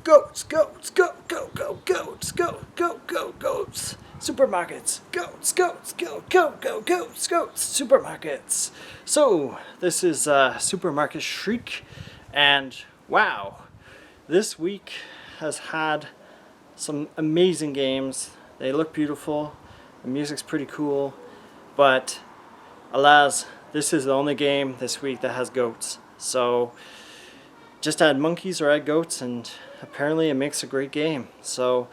Goats, goats, go, go, go, goats, go, go, go, goats. Supermarkets, goats, goats, go, go, go, goats, goats, supermarkets. So, this is Supermarket Shriek, and wow, this week has had some amazing games. They look beautiful, the music's pretty cool, but alas, this is the only game this week that has goats. So, just add monkeys or add goats, and apparently it makes a great game. So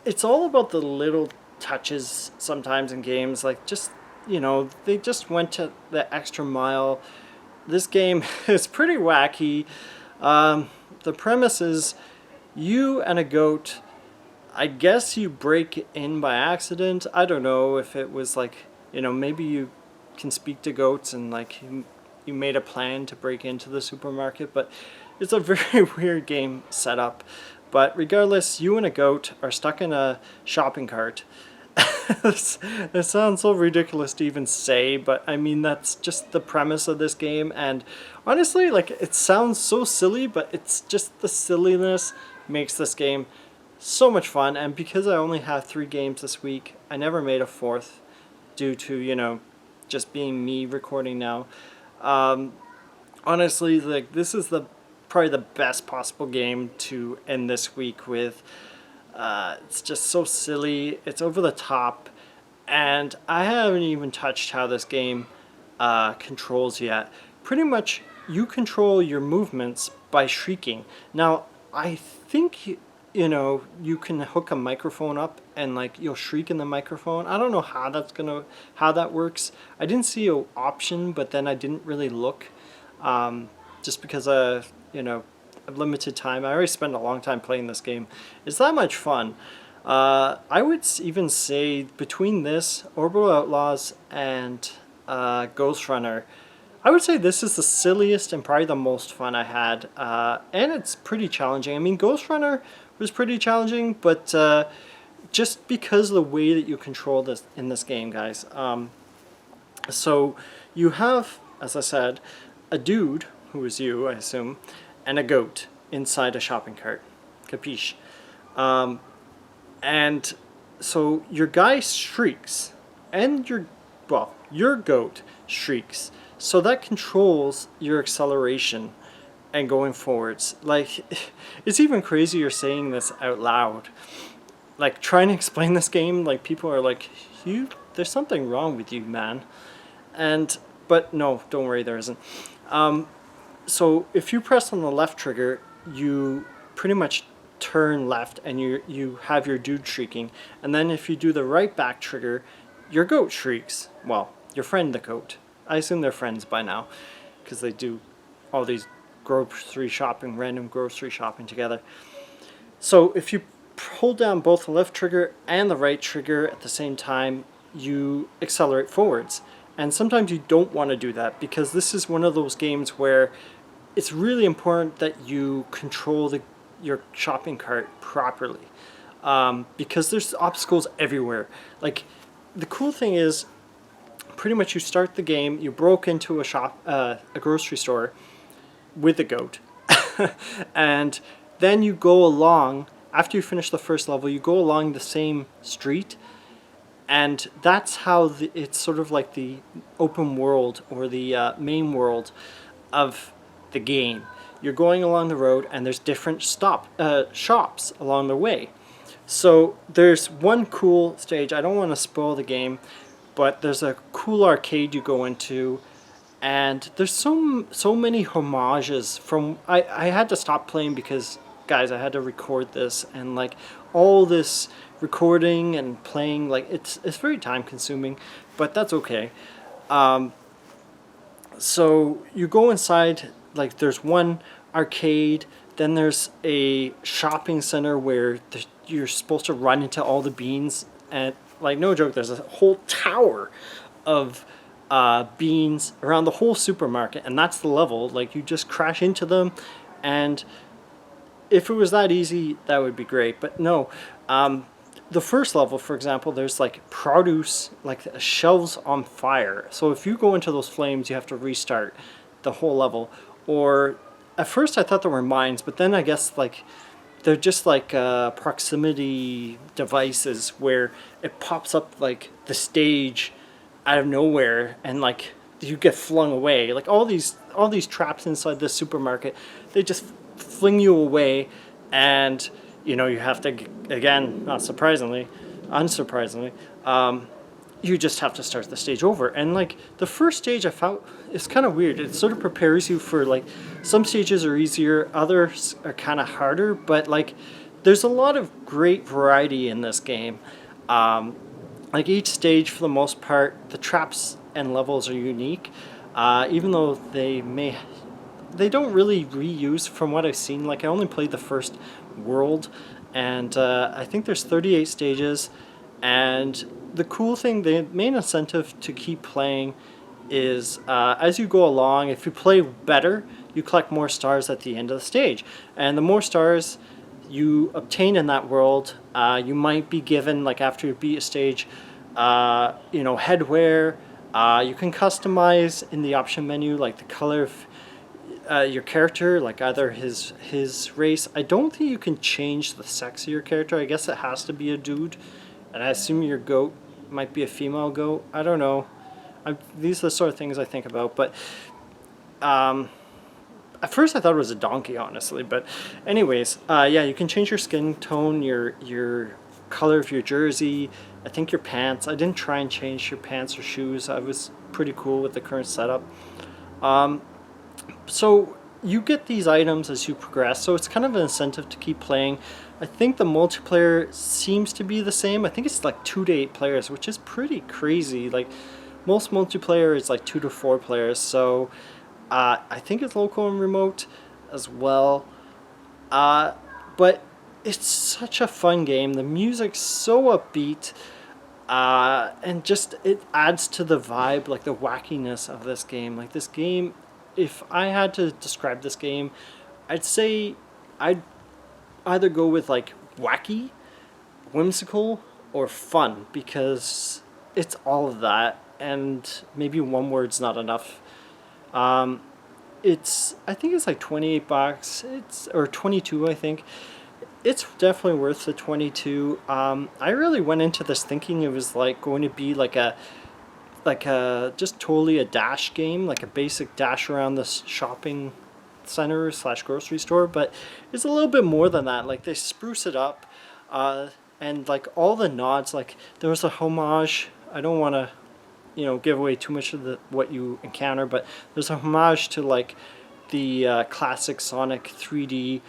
it's all about the little touches sometimes in games, like just, they just went to the extra mile. This game is pretty wacky. The premise is you and a goat, I guess you break in by accident. I don't know if it was like, maybe you can speak to goats and like you made a plan to break into the supermarket, but it's a very weird game setup. But regardless, you and a goat are stuck in a shopping cart. It sounds so ridiculous to even say, but I mean, that's just the premise of this game. And honestly, like, it sounds so silly, but it's just the silliness makes this game so much fun. And because I only have 3 games this week, I never made a 4th due to, just being me recording now. Honestly, like, this is probably the best possible game to end this week with. It's just so silly, it's over the top, and I haven't even touched how this game controls yet. Pretty much you control your movements by shrieking. Now I think you can hook a microphone up and like you'll shriek in the microphone. I don't know how that works. I didn't see an option, but then I didn't really look, just because limited time. I already spent a long time playing this game. It's that much fun. I would even say between this, Orbital Outlaws, and Ghost Runner, I would say this is the silliest and probably the most fun I had. And it's pretty challenging. I mean, Ghost Runner was pretty challenging, but just because of the way that you control this in this game, guys. So you have, as I said, a dude, who is you, I assume, and a goat inside a shopping cart. Capiche? And so your guy shrieks, and your goat shrieks. So that controls your acceleration and going forwards. Like, it's even crazier saying this out loud. Like, trying to explain this game, like, people are like, there's something wrong with you, man. But no, don't worry, there isn't. So if you press on the left trigger, you pretty much turn left and you have your dude shrieking. And then if you do the right back trigger, your goat shrieks. Well, your friend the goat. I assume they're friends by now, because they do all these random grocery shopping together. So if you hold down both the left trigger and the right trigger at the same time, you accelerate forwards. And sometimes you don't want to do that, because this is one of those games where it's really important that you control your shopping cart properly, because there's obstacles everywhere. Like, the cool thing is, pretty much you start the game, you broke into a grocery store with a goat, and then you go along, after you finish the first level, you go along the same street. And that's how it's sort of like the open world, or the main world of the game. You're going along the road and there's different shops along the way. So there's one cool stage, I don't want to spoil the game, but there's a cool arcade you go into, and there's so many homages from... I had to stop playing because, guys, I had to record this, and like all this recording and playing, like, it's very time consuming, but that's okay. So you go inside, like, there's one arcade, then there's a shopping center where you're supposed to run into all the beans, and like, no joke, there's a whole tower of beans around the whole supermarket, and that's the level. Like, you just crash into them, and if it was that easy, that would be great, but no. The first level, for example, there's like produce, like shelves on fire. So if you go into those flames, you have to restart the whole level. Or at first I thought they were mines, but then I guess like they're just like proximity devices where it pops up like the stage out of nowhere, and like you get flung away. Like all these traps inside the supermarket, they just fling you away, and you have to, again, not surprisingly, unsurprisingly, you just have to start the stage over. And like the first stage I found is kind of weird. It sort of prepares you for like some stages are easier, others are kind of harder, but like there's a lot of great variety in this game. Like each stage for the most part, the traps and levels are unique, even though they don't really reuse from what I've seen. Like I only played the first world, and I think there's 38 stages. And the cool thing, the main incentive to keep playing is as you go along, if you play better, you collect more stars at the end of the stage. And the more stars you obtain in that world, you might be given, like after you beat a stage, headwear. You can customize in the option menu, like the color of your character, like either his race. I don't think you can change the sex of your character. I guess it has to be a dude. And I assume your goat might be a female goat. I don't know. These are the sort of things I think about. But at first I thought it was a donkey, honestly. But anyways, yeah, you can change your skin tone, your color of your jersey, I think your pants. I didn't try and change your pants or shoes. I was pretty cool with the current setup. So you get these items as you progress, so it's kind of an incentive to keep playing. I think the multiplayer seems to be the same. I think it's like 2 to 8 players, which is pretty crazy. Like most multiplayer is like 2 to 4 players, so I think it's local and remote as well. But it's such a fun game. The music's so upbeat, and just it adds to the vibe, like the wackiness of this game. Like this game, if I had to describe this game, I'd say I'd either go with like wacky, whimsical, or fun, because it's all of that, and maybe one word's not enough. I think it's like $28. Or 22, I think. It's definitely worth the 22. I really went into this thinking it was like going to be like a just totally a dash game, like a basic dash around the shopping center / grocery store, but it's a little bit more than that. Like they spruce it up, and like all the nods, like there was a homage. I don't want to give away too much of what you encounter, but there's a homage to like the classic Sonic 3D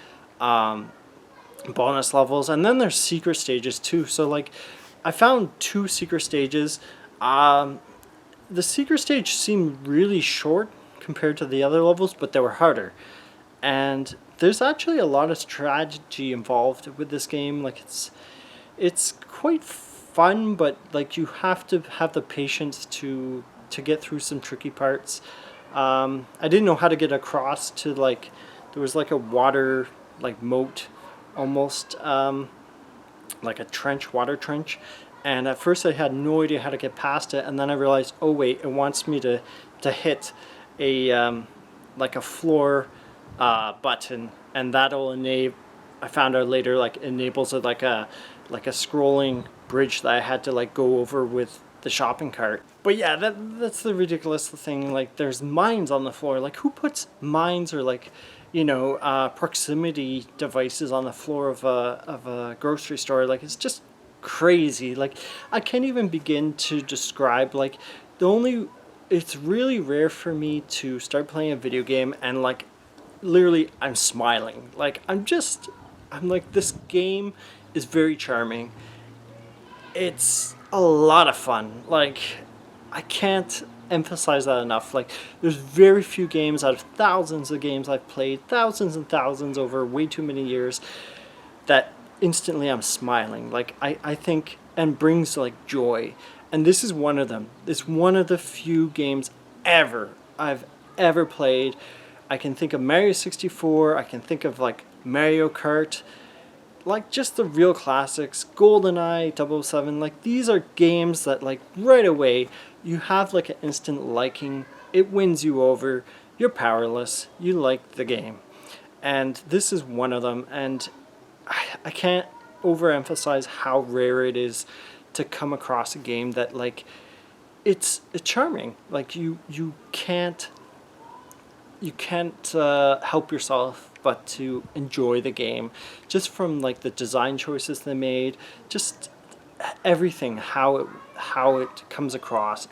bonus levels, and then there's secret stages too. So like I found 2 secret stages. The secret stage seemed really short compared to the other levels, but they were harder. And there's actually a lot of strategy involved with this game. Like it's quite fun, but like you have to have the patience to get through some tricky parts. I didn't know how to get across to like there was like a water like moat almost, like a water trench. And at first I had no idea how to get past it, and then I realized, oh wait, it wants me to hit a like a floor button, and that'll enable. I found out later, like enables it like a scrolling bridge that I had to like go over with the shopping cart. But yeah, that's the ridiculous thing. Like there's mines on the floor. Like who puts mines or like proximity devices on the floor of a grocery store? Like it's just crazy. Like I can't even begin to describe. Like it's really rare for me to start playing a video game and like literally I'm smiling. Like I'm like, this game is very charming. It's a lot of fun. Like I can't emphasize that enough. Like there's very few games out of thousands of games I've played, thousands and thousands over way too many years, that instantly I'm smiling. Like I think, and brings like joy. And this is one of them. It's one of the few games I've ever played. I can think of Mario 64, I can think of like Mario Kart, like just the real classics, GoldenEye, 007. Like these are games that like right away you have like an instant liking. It wins you over. You're powerless. You like the game. and this is one of them. And I can't overemphasize how rare it is to come across a game that like it's charming. Like you can't help yourself but to enjoy the game, just from like the design choices they made, just everything, how it comes across.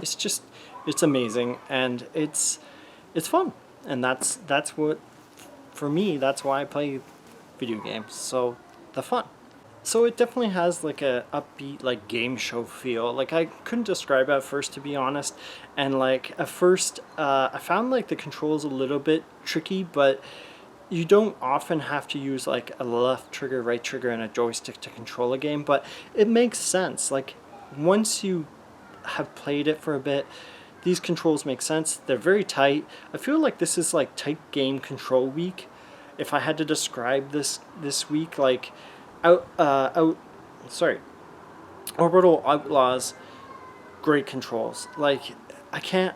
It's amazing, and it's fun, and that's what, for me, that's why I play video games. So the fun. So it definitely has like a upbeat like game show feel. Like I couldn't describe it at first, to be honest, and like at first I found like the controls a little bit tricky, but you don't often have to use like a left trigger, right trigger, and a joystick to control a game, but it makes sense. Like once you have played it for a bit, these controls make sense. They're very tight. I feel like this is like tight game control week. If I had to describe this week, like sorry, Orbital Outlaws, great controls. Like I can't,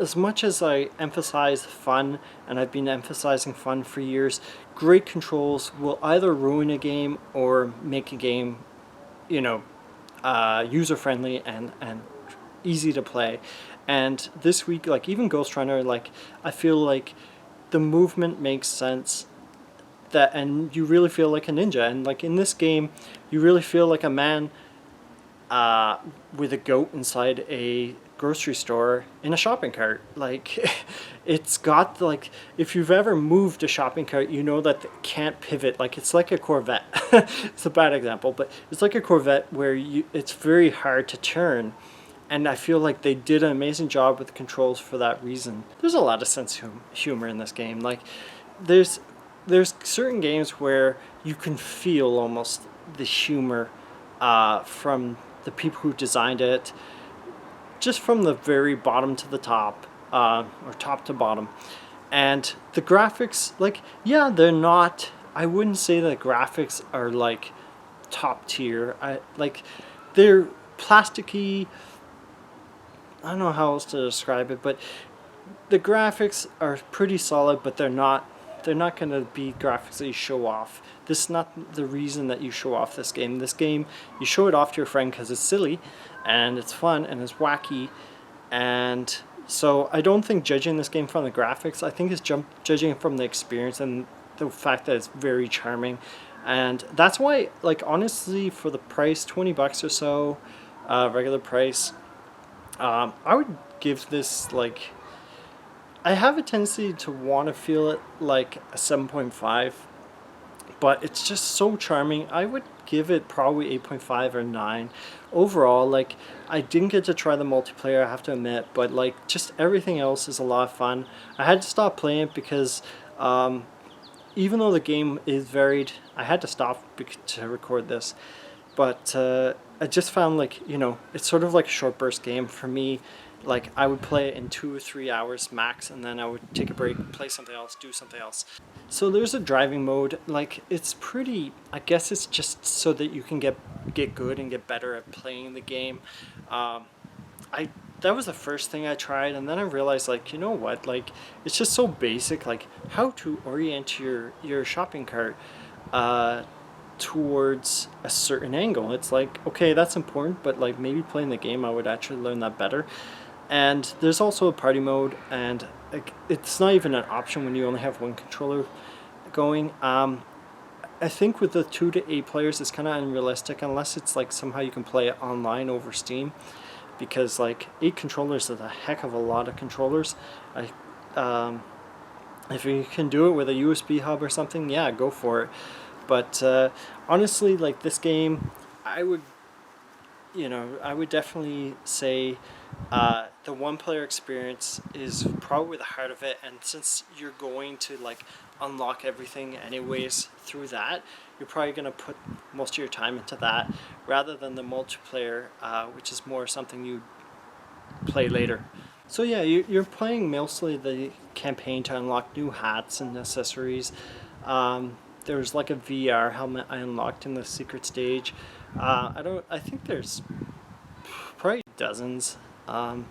as much as I emphasize fun, and I've been emphasizing fun for years, great controls will either ruin a game or make a game, user friendly and easy to play. And this week, like even Ghost Runner, like I feel like the movement makes sense, that, and you really feel like a ninja. And like in this game, you really feel like a man with a goat inside a grocery store in a shopping cart. Like it's got like, if you've ever moved a shopping cart, you know that it can't pivot. Like it's like a Corvette. It's a bad example, but it's like a Corvette where it's very hard to turn. And I feel like they did an amazing job with the controls for that reason. There's a lot of sense of humor in this game. Like there's certain games where you can feel almost the humor from the people who designed it, just from the very bottom to the top, or top to bottom. And the graphics, like, yeah, they're not, I wouldn't say the graphics are like top tier. They're plasticky. I don't know how else to describe it, but the graphics are pretty solid, but they're not going to be graphics that you show off. This is not the reason that you show off this game. This game, you show it off to your friend because it's silly and it's fun and it's wacky. And so I don't think judging this game from the graphics, I think it's judging it from the experience and the fact that it's very charming. And that's why, like, honestly, for the price, $20 or so, regular price, I would give this, like, I have a tendency to want to feel it like a 7.5, but it's just so charming. I would give it probably 8.5 or 9. Overall, like, I didn't get to try the multiplayer, I have to admit, but like just everything else is a lot of fun. I had to stop playing it because even though the game is varied, I had to stop to record this. But I just found, like, it's sort of like a short burst game for me. Like I would play it in 2 or 3 hours max, and then I would take a break, play something else, do something else. So there's a driving mode. Like it's pretty, I guess it's just so that you can get good and get better at playing the game. That was the first thing I tried, and then I realized, like, you know what, like it's just so basic, like how to orient your shopping cart towards a certain angle. It's like, okay, that's important, but like maybe playing the game I would actually learn that better. And there's also a party mode, and like it's not even an option when you only have one controller going. I think with the 2 to 8 players it's kind of unrealistic, unless it's like somehow you can play it online over Steam, because like 8 controllers is a heck of a lot of controllers. If you can do it with a USB hub or something, yeah, go for it. But honestly, like this game, I would definitely say the one-player experience is probably the heart of it. And since you're going to like unlock everything anyways through that, you're probably going to put most of your time into that rather than the multiplayer, which is more something you play later. So yeah, you're playing mostly the campaign to unlock new hats and accessories. There's like a VR helmet I unlocked in the secret stage. I think there's probably dozens There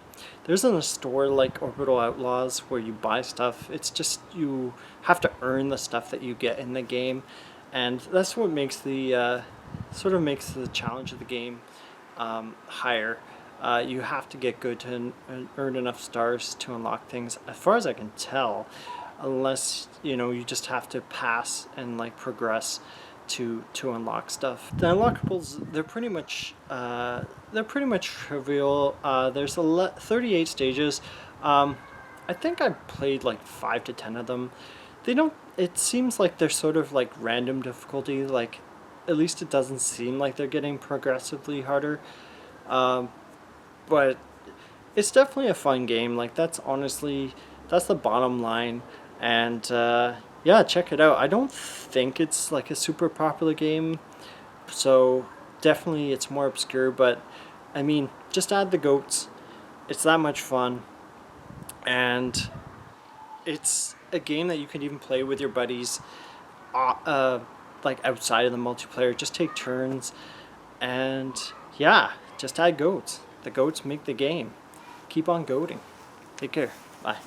isn't a store like Orbital Outlaws where you buy stuff. It's just you have to earn the stuff that you get in the game, and that's what makes the sort of makes the challenge of the game higher. You have to get good to earn enough stars to unlock things, as far as I can tell, unless you just have to pass and like progress to unlock stuff. The unlockables, they're pretty much trivial. There's 38 stages. I think I played like 5 to 10 of them. They don't. It seems like they're sort of like random difficulty. Like, at least it doesn't seem like they're getting progressively harder. But it's definitely a fun game. Like, that's the bottom line. And yeah, check it out. I don't think it's like a super popular game, so definitely it's more obscure. But I mean, just add the goats. It's that much fun, and it's a game that you can even play with your buddies, like outside of the multiplayer. Just take turns, and yeah, just add goats. The goats make the game. Keep on goating. Take care. Bye.